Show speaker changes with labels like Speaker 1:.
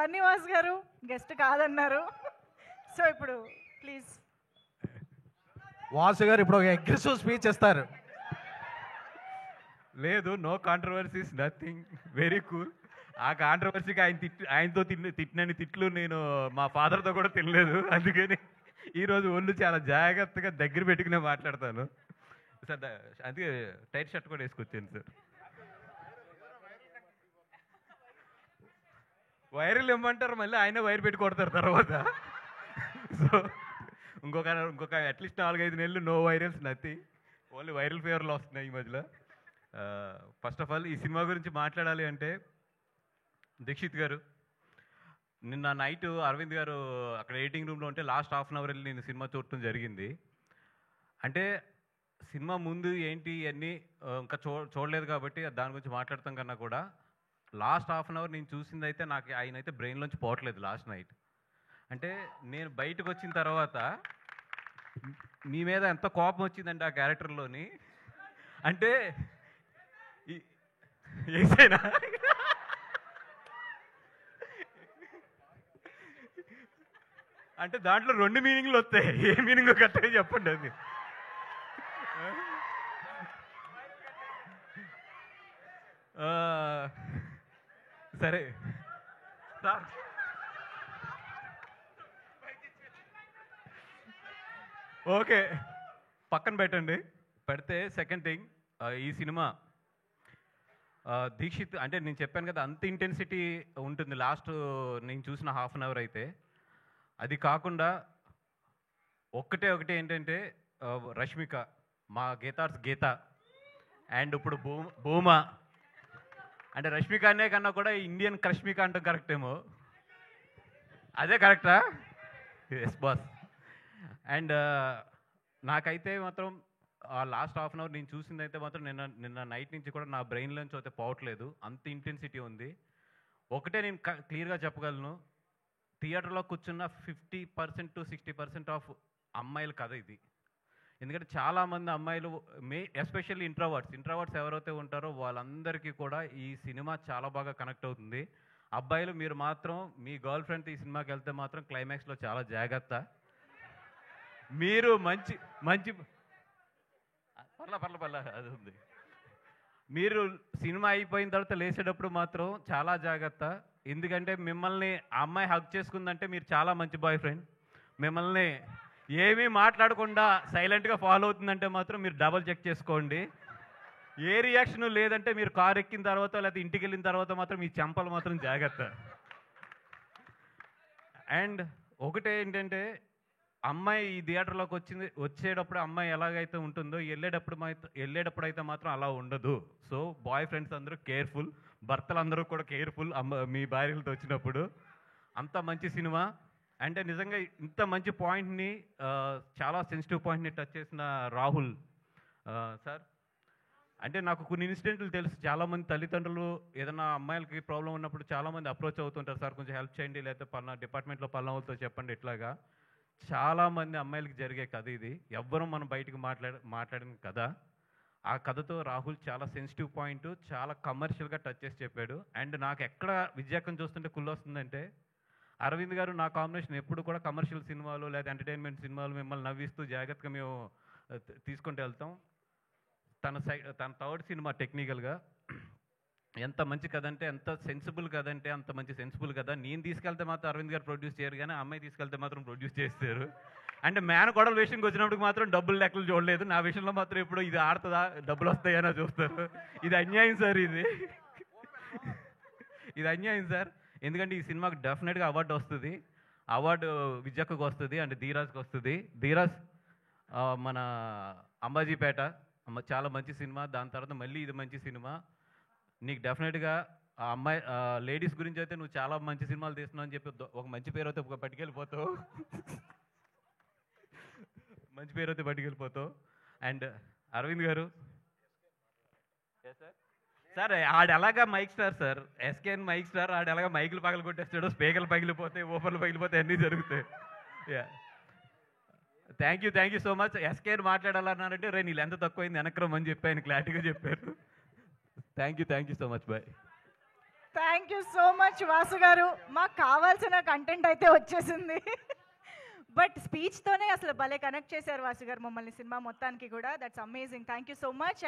Speaker 1: బన్నీవాస్ గారు గెస్ట్ కాదన్నారు. సో ఇప్పుడు ప్లీజ్
Speaker 2: వాసు గారు ఇప్పుడు ఒక అగ్రెసివ్ స్పీచ్ ఇస్తారు.
Speaker 3: లేదు, no controversies, nothing, very cool. ఆ కాంట్రవర్సీకి ఆయనతో తిట్టినని తిట్లు నేను మా ఫాదర్తో కూడా తినలేదు. అందుకని ఈరోజు ఒళ్ళు చాలా జాగ్రత్తగా దగ్గర పెట్టుకునే మాట్లాడతాను సార్. అందుకే టైట్ షర్ట్ కూడా వేసుకొచ్చాను సార్. వైరల్ ఇమ్మంటారు, మళ్ళీ ఆయన వైర్ పెట్టి కొడతారు తర్వాత. సో ఇంకొక అట్లీస్ట్ 4-5 నెలలు no virals, nothing, only viral ఫీవర్లు వస్తున్నాయి ఈ మధ్యలో. ఫస్ట్ ఆఫ్ ఆల్ ఈ సినిమా గురించి మాట్లాడాలి అంటే, దీక్షిత్ గారు నిన్న నైట్ అరవింద్ గారు అక్కడ ఎడిటింగ్ రూమ్లో ఉంటే లాస్ట్ హాఫ్ అన్ అవర్ వెళ్ళి నేను సినిమా చూడటం జరిగింది. అంటే సినిమా ముందు ఏంటి ఇవన్నీ ఇంకా చూడలేదు కాబట్టి దాని గురించి మాట్లాడతాం కన్నా కూడా లాస్ట్ హాఫ్ అన్ అవర్ నేను చూసింది అయితే నాకు ఆయన అయితే బ్రెయిన్లోంచి పోవట్లేదు లాస్ట్ నైట్. అంటే నేను బయటకు వచ్చిన తర్వాత మీ మీద ఎంత కోపం వచ్చిందంటే ఆ క్యారెక్టర్లోని, అంటే ఏసైనా అంటే దాంట్లో 2 మీనింగ్లు వస్తాయి. ఏ మీనింగ్ కరెక్ట్గా చెప్పండి అది. సరే సార్, ఓకే పక్కన పెట్టండి. పెడితే సెకండ్ థింగ్, ఈ సినిమా దీక్షిత్ అంటే నేను చెప్పాను కదా అంత ఇంటెన్సిటీ ఉంటుంది లాస్ట్ నేను చూసిన హాఫ్ అన్ అవర్ అయితే. అది కాకుండా ఒకటే ఏంటంటే రష్మిక, మా గీతార్స్ గీత, అండ్ ఇప్పుడు భూమా. అంటే రష్మిక అనే కన్నా కూడా ఇండియన్ రష్మిక అంటాం కరెక్ట్ ఏమో, అదే కరెక్టా? Yes boss. అండ్ నాకైతే మాత్రం ఆ లాస్ట్ హాఫ్ అన్ అవర్ నేను చూసింది అయితే మాత్రం నిన్న నైట్ నుంచి కూడా నా బ్రెయిన్లోంచి అయితే పోవట్లేదు, అంత ఇంటెన్సిటీ ఉంది. ఒకటే నేను క్లియర్గా చెప్పగలను, థియేటర్లో కూర్చున్న 50% to 60% ఆఫ్ అమ్మాయిల కథ ఇది. ఎందుకంటే చాలామంది అమ్మాయిలు ఎస్పెషల్లీ ఇంట్రావర్ట్స్ ఎవరైతే ఉంటారో వాళ్ళందరికీ కూడా ఈ సినిమా చాలా బాగా కనెక్ట్ అవుతుంది. అబ్బాయిలు మీరు మాత్రం మీ గర్ల్ ఫ్రెండ్తో ఈ సినిమాకి వెళ్తే మాత్రం క్లైమాక్స్లో చాలా జాగ్రత్త. మీరు మంచి పర్ల అది ఉంది. మీరు సినిమా అయిపోయిన తర్వాత లేచేటప్పుడు మాత్రం చాలా జాగ్రత్త. ఎందుకంటే మిమ్మల్ని ఆ అమ్మాయి హగ్ చేసుకుందంటే మీరు చాలా మంచి బాయ్ ఫ్రెండ్. మిమ్మల్ని ఏమీ మాట్లాడకుండా సైలెంట్గా ఫాలో అవుతుందంటే మాత్రం మీరు డబల్ చెక్ చేసుకోండి. ఏ రియాక్షన్ లేదంటే మీరు కారు ఎక్కిన తర్వాత లేకపోతే ఇంటికి వెళ్ళిన తర్వాత మాత్రం మీ చెంపలు మాత్రం జాగ్రత్త. అండ్ ఒకటే ఏంటంటే, అమ్మాయి ఈ థియేటర్లోకి వచ్చేటప్పుడు అమ్మాయి ఎలాగైతే ఉంటుందో వెళ్ళేటప్పుడు అయితే మాత్రం అలా ఉండదు. సో బాయ్ ఫ్రెండ్స్ అందరూ కేర్ఫుల్, భర్తలు అందరూ కూడా కేర్ఫుల్ మీ భార్యలతో వచ్చినప్పుడు. అంత మంచి సినిమా. అంటే నిజంగా ఇంత మంచి పాయింట్ని, చాలా సెన్సిటివ్ పాయింట్ని టచ్ చేసిన రాహుల్ సార్. అంటే నాకు కొన్ని ఇన్సిడెంట్లు తెలుసు, చాలామంది తల్లిదండ్రులు ఏదైనా అమ్మాయిలకి ప్రాబ్లం ఉన్నప్పుడు చాలామంది అప్రోచ్ అవుతుంటారు, సార్ కొంచెం హెల్ప్ చేయండి, లేకపోతే పలానా డిపార్ట్మెంట్లో పలానా వాళ్ళతో చెప్పండి. ఇట్లాగా చాలామంది అమ్మాయిలకి జరిగే కథ ఇది. ఎవ్వరూ మనం బయటకు మాట్లాడిన కథ. ఆ కథతో రాహుల్ చాలా సెన్సిటివ్ పాయింట్ చాలా కమర్షియల్గా టచ్ చేసి చెప్పాడు. అండ్ నాకు ఎక్కడ విజయకం చూస్తుంటే కుళ్ళు వస్తుందంటే, అరవింద్ గారు నా కాంబినేషన్ ఎప్పుడు కూడా కమర్షియల్ సినిమాలు లేదా ఎంటర్టైన్మెంట్ సినిమాలు మిమ్మల్ని నవ్విస్తూ జాగ్రత్తగా మేము తీసుకుంటూ వెళ్తాం. తన థర్డ్ సినిమా టెక్నికల్గా ఎంత మంచి కథ అంటే, ఎంత సెన్సిబుల్ కథ అంటే అంత మంచి సెన్సిబుల్ కథ. నేను తీసుకెళ్తే మాత్రం అరవింద్ గారు ప్రొడ్యూస్ చేయరు, కానీ అమ్మాయి తీసుకెళ్తే మాత్రం ప్రొడ్యూస్ చేస్తారు. అంటే మేనకోడల విషయంకి వచ్చినప్పుడు మాత్రం డబ్బులు లెక్కలు చూడలేదు. నా విషయంలో మాత్రం ఇప్పుడు ఇది ఆడుతుందా డబ్బులు వస్తాయని చూస్తారు. ఇది అన్యాయం సార్, ఇది అన్యాయం సార్. ఎందుకంటే ఈ సినిమాకి డెఫినెట్గా అవార్డు వస్తుంది. అవార్డు విజయక్కకు వస్తుంది అండ్ ధీరాజ్కి వస్తుంది. ధీరాజ్ మన అంబాజీపేట చాలా మంచి సినిమా, దాని తర్వాత మళ్ళీ ఇది మంచి సినిమా. నీకు డెఫినెట్గా ఆ అమ్మాయి లేడీస్ గురించి అయితే నువ్వు చాలా మంచి సినిమాలు తీస్తున్నావు అని చెప్పి ఒక మంచి పేరు అయితే పట్టుకెళ్ళిపోతావు, మంచి పేరు అయితే పట్టుకెళ్ళిపోతావు. అండ్ అరవింద్ గారు సార్, ఆడు ఎలాగా mic star sir, SKN mic star, ఆడు ఎలాగా మైకులు పగలు కొట్టేస్తాడు, స్పీకర్లు పగిలిపోతాయి, ఓపెన్లు పగిలిపోతాయి, అన్నీ జరుగుతాయి. Thank you so much. SKN మాట్లాడాలన్నారంటే రే నీళ్ళు ఎంత తక్కువైంది వెనక్రమని చెప్పి ఆయన క్లారిటీగా చెప్పారు. Thank you so much bye.
Speaker 1: Thank you so much Vasu గారు. మాకు కావాల్సిన కంటెంట్ అయితే వచ్చేసింది. బట్ స్పీచ్తోనే అసలు భలే కనెక్ట్ చేశారు వాసు గారు మమ్మల్ని సినిమా మొత్తానికి కూడా. That's amazing. Thank you so much.